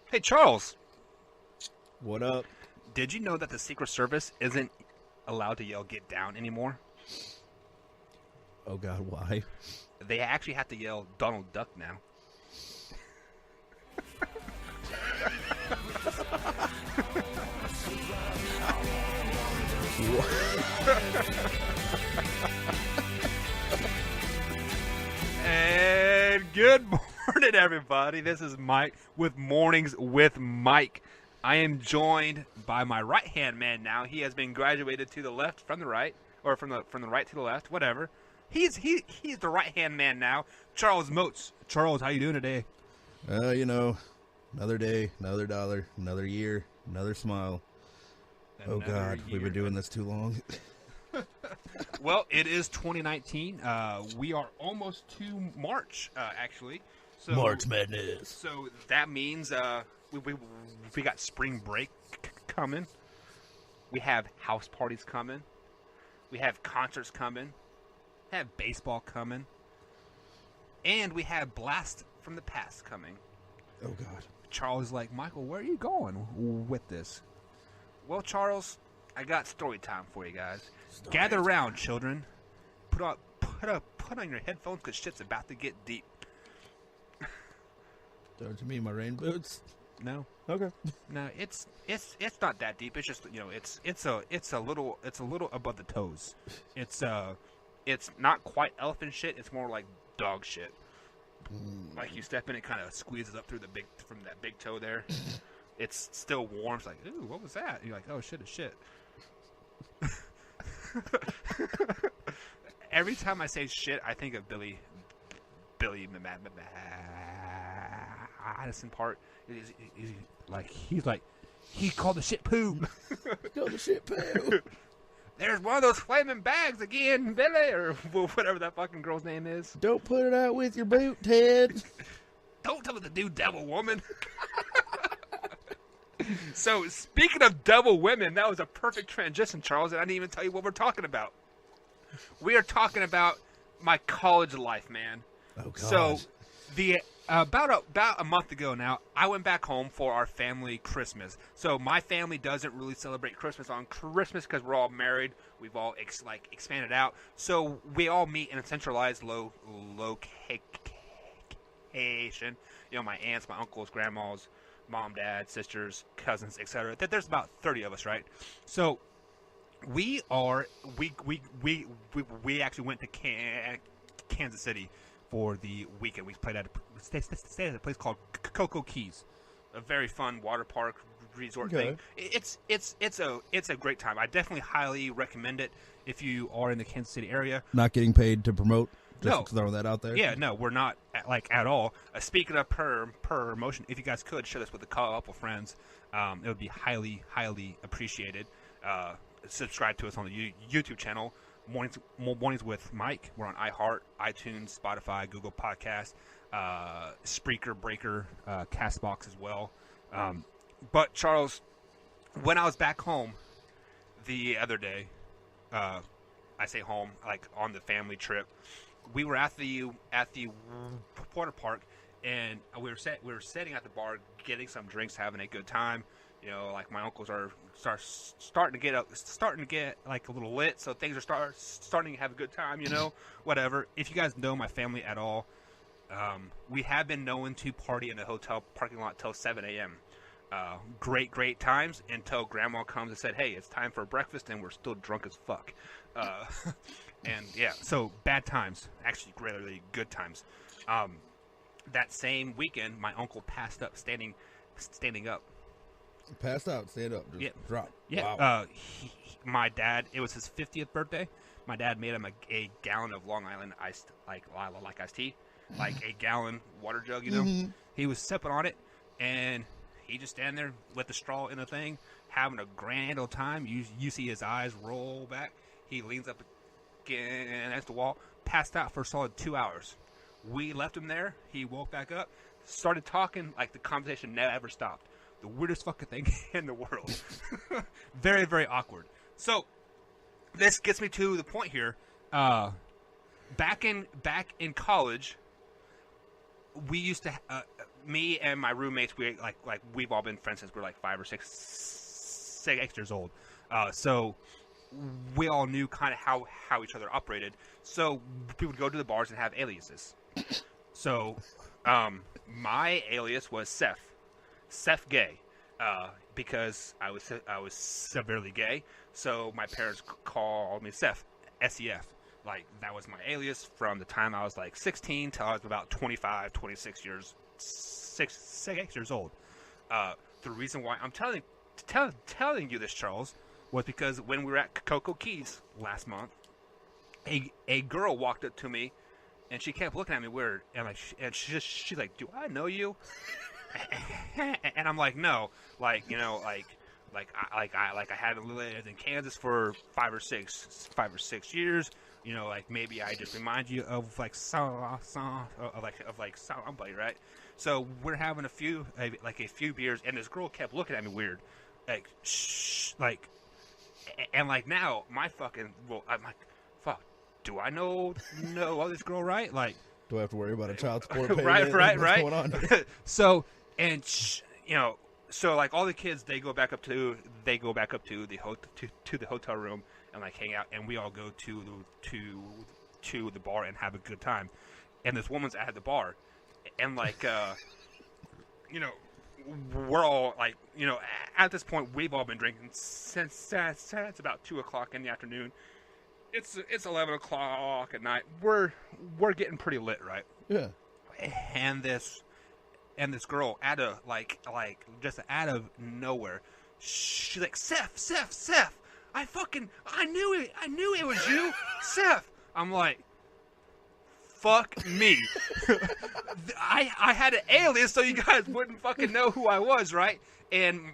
Hey, Charles, What up? did you know that the Secret Service isn't allowed to yell "get down" anymore? Oh God, why? They actually have to yell "Donald Duck" now. And good morning, everybody. This is Mike with Mornings with Mike. I am joined by my right-hand man now. He has been graduated to the left from the right, or from the right to the left, whatever. He's the right-hand man now. Charles Moats. Charles, how you doing today? Another day, another dollar, another year, another smile. Oh God, we've been doing this too long. Well, it is 2019. We are almost to March, actually. So, March Madness. So that means we got spring break coming. We have house parties coming. We have concerts coming. We have baseball coming. And we have Blast from the Past coming. Oh God. Charles is like, Michael, where are you going with this? Well, Charles, I got story time for you guys. Gather around, children. Put on your headphones because shit's about to get deep. Don't you mean my rain boots? No, Okay. no, it's not that deep. It's just it's a little above the toes. It's not quite elephant shit. It's more like dog shit. Like you step in, it kind of squeezes up through from that big toe there. It's still warm. It's like, ooh, what was that? You're like, oh shit, it's shit. Every time I say shit, I think of Billy Madison part. He's like, he called the shit poo. Go the shit poo. There's one of those flaming bags again, Billy, or whatever that fucking girl's name is. Don't put it out with your boot, Ted. Don't tell me to do devil woman. So, speaking of devil women, that was a perfect transition, Charles, and I didn't even tell you what we're talking about. We are talking about my college life, man. Oh God. So, about a month ago now, I went back home for our family Christmas. So my family doesn't really celebrate Christmas on Christmas because we're all married. We've all expanded out. So we all meet in a centralized location. You know, my aunts, my uncles, grandmas, mom, dad, sisters, cousins, etc. There's about 30 of us, right? So we actually went to Kansas City for the weekend. We stayed at a place called Cocoa Keys, a very fun water park resort thing. It's a great time. I definitely highly recommend it if you are in the Kansas City area. Not getting paid to promote. Just No. throw that out there. Yeah, no, we're not at all. Speaking of promotion, if you guys could share this with a couple friends, it would be highly appreciated. Subscribe to us on the YouTube channel. Mornings with Mike. We're on iHeart, iTunes, Spotify, Google Podcasts, Spreaker, Breaker, Castbox as well. But Charles, when I was back home the other day, I say home, like on the family trip, we were at the water park, and we were sitting at the bar, getting some drinks, having a good time. You know, like my uncles are starting to get like a little lit, so things are starting to have a good time. You know, whatever. If you guys know my family at all, we have been known to party in the hotel parking lot till 7 a.m. Great times until Grandma comes and said, "Hey, it's time for breakfast," and we're still drunk as fuck. And yeah, so bad times. Actually, really good times. That same weekend, my uncle passed up standing up. Passed out, stand up, just drop. Yeah. Wow. My dad, it was his 50th birthday. My dad made him a gallon of Long Island iced, like iced tea, like a gallon water jug, you know. Mm-hmm. He was sipping on it, and he just standing there with the straw in the thing, having a grand old time. You see his eyes roll back. He leans up against the wall, passed out for a solid 2 hours. We left him there. He woke back up, started talking like the conversation never stopped. The weirdest fucking thing in the world. Very, very awkward. So, this gets me to the point here. Back in college, we used to me and my roommates, we've all been friends since we're like 5 or 6 years old. So we all knew kind of how each other operated. So we would go to the bars and have aliases. So my alias was Seth Gay, because I was severely gay. So my parents called me Seth, SEF. Like, that was my alias from the time I was like 16 till I was about 25, 26 years old. The reason why I'm telling you this, Charles, was because when we were at Cocoa Keys last month, a girl walked up to me, and she kept looking at me weird, and she's like, "Do I know you?" And I'm like, "No, like I hadn't lived in Kansas for 5 or 6 years. You know, like maybe I just remind you of somebody, right?" So we're having a few beers, and this girl kept looking at me weird, like and like now I'm like, fuck, do I know this girl, right? Like, do I have to worry about a child support payment? right. What's going on? So so like all the kids, they go back up to the hotel room and like hang out, and we all go to the bar and have a good time. And this woman's at the bar, and like we're all like, at this point we've all been drinking since it's about 2:00 in the afternoon. It's 11:00 at night. We're getting pretty lit, right? Yeah. And this girl out of just out of nowhere, she's like, Seth, I knew it was you, Seth. I'm like, fuck me. I had an alias so you guys wouldn't fucking know who I was, right? And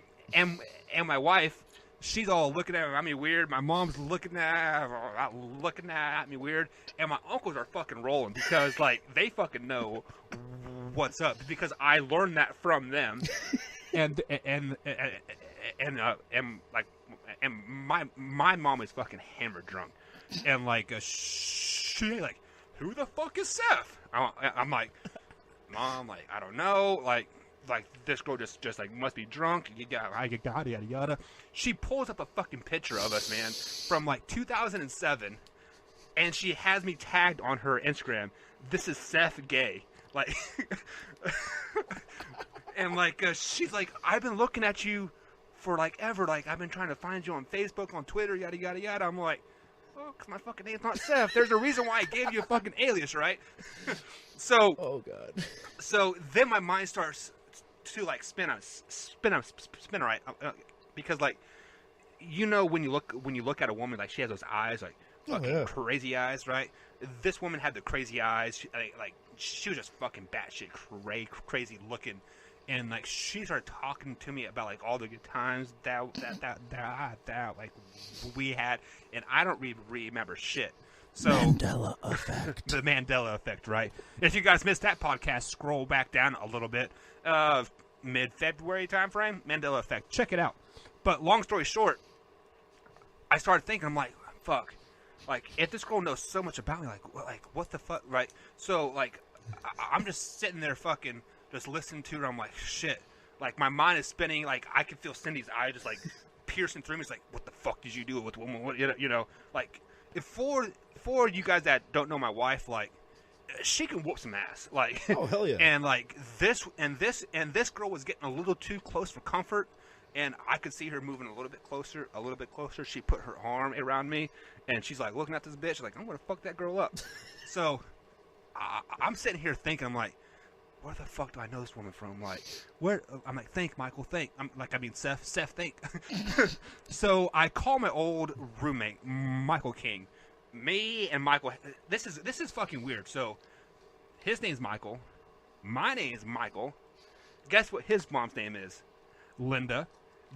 my wife, she's all looking at me weird. My mom's looking at me weird, and my uncles are fucking rolling because like they fucking know what's up because I learned that from them. and my mom is fucking hammered drunk, and like she like, who the fuck is Seth? I'm like, Mom, like, I don't know, like this girl just like must be drunk. Yada yada. She pulls up a fucking picture of us, man, from like 2007, and she has me tagged on her Instagram. This is Seth Gay, like, and like she's like, I've been looking at you for like ever. Like, I've been trying to find you on Facebook, on Twitter, yada yada yada. I'm like, oh, because my fucking name's not Seth. There's a reason why I gave you a fucking alias, right? So, oh god. So then my mind starts to like spin right, because like, when you look at a woman, like she has those eyes, like fucking crazy eyes, right? This woman had the crazy eyes, like she was just fucking batshit crazy looking. And like she started talking to me about like all the good times that like we had, and I don't remember shit. So Mandela effect. The Mandela effect, right? If you guys missed that podcast, scroll back down a little bit. Mid-February time frame, Mandela effect. Check it out. But long story short, I started thinking, I'm like, fuck. Like, if this girl knows so much about me, like what the fuck, right? So like, I'm just sitting there fucking just listening to her. I'm like, shit. Like, my mind is spinning. Like, I can feel Cindy's eye just like piercing through me. It's like, what the fuck did you do with the woman? What, like, for you guys that don't know my wife, like, she can whoop some ass. Like, oh hell yeah. And like this girl was getting a little too close for comfort, and I could see her moving a little bit closer. She put her arm around me, and she's like looking at this bitch, like, I'm gonna fuck that girl up. So I'm sitting here thinking, I'm like, where the fuck do I know this woman from? Like, where? I'm like, think, Michael, think. Seth, think. So I call my old roommate, Michael King. Me and Michael, this is fucking weird. So his name's Michael, my name's Michael. Guess what his mom's name is? Linda.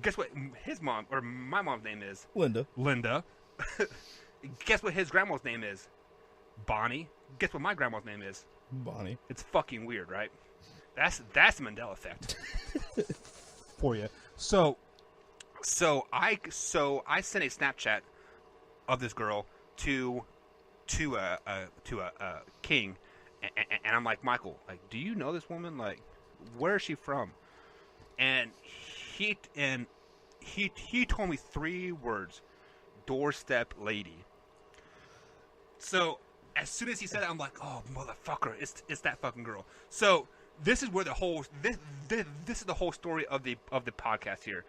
Guess what my mom's name is? Linda. Guess what his grandma's name is? Bonnie. Guess what my grandma's name is? Bonnie. It's fucking weird, right? That's the Mandela effect for you. So I sent a Snapchat of this girl to King, and I'm like, Michael, like, do you know this woman? Like, where is she from? And he told me 3 words: doorstep lady. So as soon as he said that, I'm like, oh motherfucker, it's that fucking girl. So this is where the whole this is the whole story of the podcast here.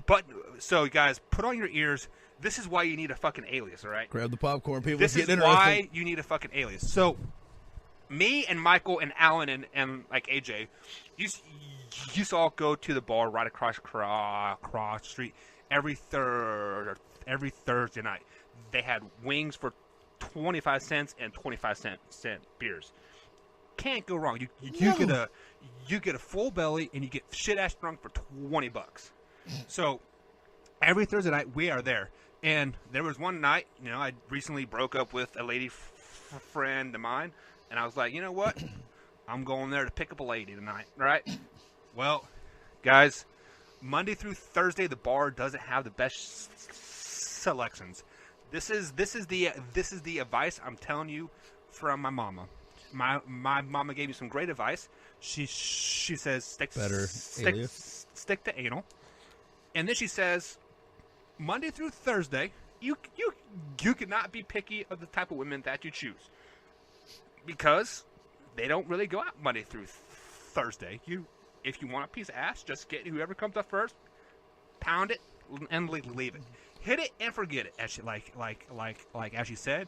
But so guys, put on your ears. This is why you need a fucking alias, all right? Grab the popcorn, people. This is why you need a fucking alias. So me and Michael and Alan and like AJ, used to all go to the bar right across the street every Thursday night. They had wings for 25 cents and 25 cent beers. Can't go wrong. You get a full belly and you get shit ass drunk for $20. So every Thursday night we are there. And there was one night, I recently broke up with a lady friend of mine, and I was like, you know what? I'm going there to pick up a lady tonight, right? Well, guys, Monday through Thursday the bar doesn't have the best selections. This is the advice I'm telling you from my mama. My mama gave me some great advice. She says stick to anal, and then she says Monday through Thursday you cannot be picky of the type of women that you choose because they don't really go out Monday through Thursday. If you want a piece of ass, just get whoever comes up first, pound it, and leave it. Hit it and forget it, as she as she said.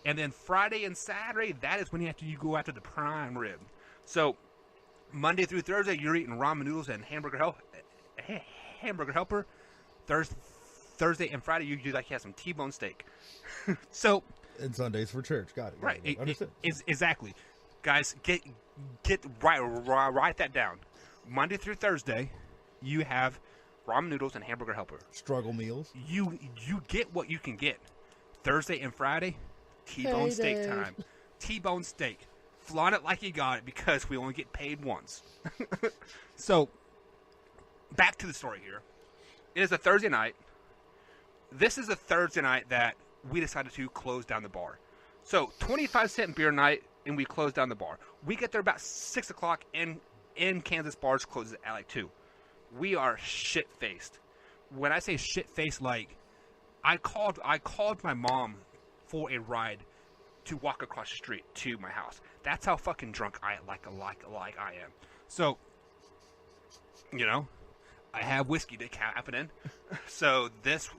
And then Friday and Saturday, that is when you go after the prime rib. So Monday through Thursday, you're eating ramen noodles and hamburger helper. Thursday and Friday, you like have some T-bone steak. So and Sundays for church. Got it. Right. Exactly. Guys, write that down. Monday through Thursday, you have ramen noodles and hamburger helper. Struggle meals. You get what you can get. Thursday and Friday, T-bone steak time. T-bone steak. Flaunt it like you got it because we only get paid once. So, back to the story here. It is a Thursday night. This is a Thursday night that we decided to close down the bar. So, 25-cent beer night, and we close down the bar. We get there about 6 o'clock, and in Kansas, bars closes at like 2. We are shit-faced. When I say shit-faced, like, I called my mom for a ride to walk across the street to my house. That's how fucking drunk I am. So, I have whiskey dick happening. So this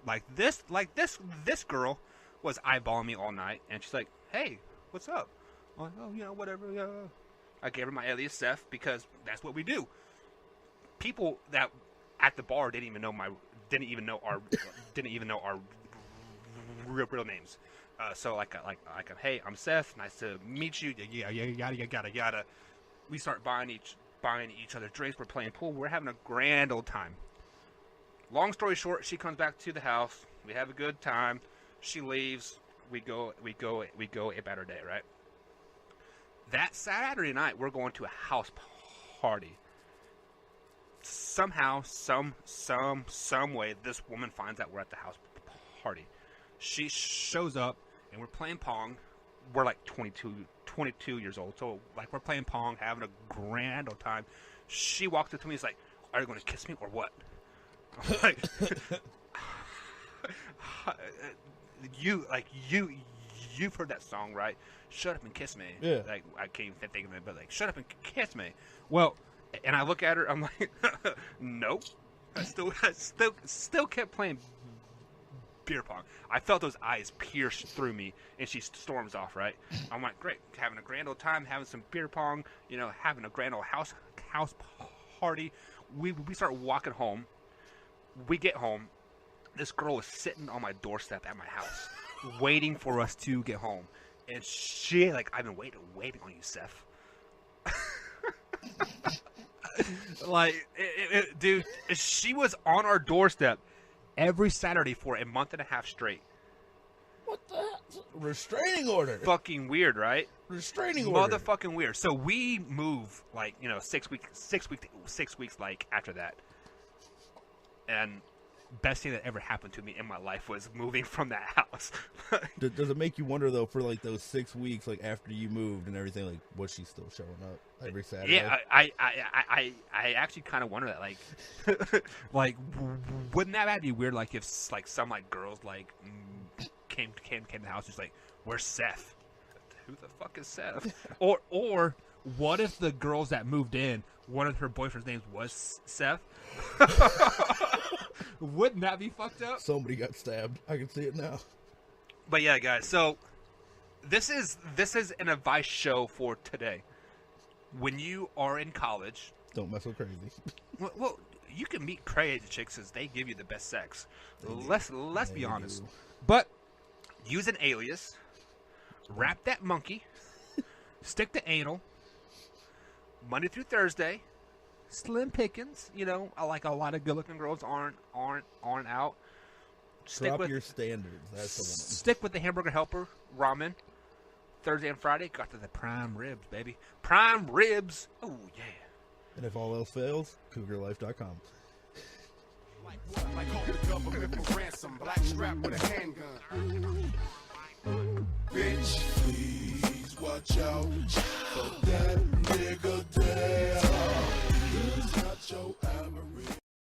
girl was eyeballing me all night, and she's like, "Hey, what's up?" I'm like, "Oh, whatever." I gave her my alias Seth because that's what we do. People that at the bar didn't even know our real names. So like, hey, I'm Seth. Nice to meet you. Yeah, yada. We start buying each other drinks. We're playing pool. We're having a grand old time. Long story short, she comes back to the house. We have a good time. She leaves. We go about our day, right? That Saturday night, we're going to a house party. Somehow, some way, this woman finds out we're at the house party. She shows up, and we're playing Pong. We're like 22 years old, so like we're playing Pong, having a grand old time. She walks up to me, and is like, "Are you going to kiss me or what?" I'm like, you've heard that song, right? Shut up and kiss me. Yeah. Like, I can't even think of it, but like, shut up and kiss me. Well, and I look at her, I'm like, nope. I still kept playing beer pong. I felt those eyes pierce through me, and she storms off, right? I'm like, great, having a grand old time, having some beer pong, having a grand old house party. We start walking home. We get home. This girl is sitting on my doorstep at my house, waiting for us to get home. And she, like, I've been waiting on you, Seth. Like, dude, she was on our doorstep every Saturday for a month and a half straight. What the hell? Restraining order. Fucking weird, right? Restraining order. Motherfucking weird. So we move, like, 6 weeks, like, after that. And best thing that ever happened to me in my life was moving from that house. Does it make you wonder though, for like those 6 weeks, like after you moved and everything, like was she still showing up every Saturday? Yeah, I actually kind of wonder that, like, like wouldn't that be weird? Like if like some like girls like came to the house, just like, where's Seth? Who the fuck is Seth? or what if the girls that moved in, one of her boyfriend's names was Seth? Wouldn't that be fucked up? Somebody got stabbed. I can see it now. But yeah, guys. So this is an advice show for today. When you are in college, don't mess with crazy. Well, you can meet crazy chicks as they give you the best sex. Let's be honest. But use an alias. Wrap that monkey. Stick to anal. Monday through Thursday. Slim pickings, you know, like a lot of good-looking girls aren't out. Drop your standards. That's the one. Stick with the hamburger helper, ramen. Thursday and Friday, got to the prime ribs, baby. Prime ribs. Oh yeah. And if all else fails, CougarLife.com. Like hold the government for ransom, black strap with a handgun. Bitch, please watch out.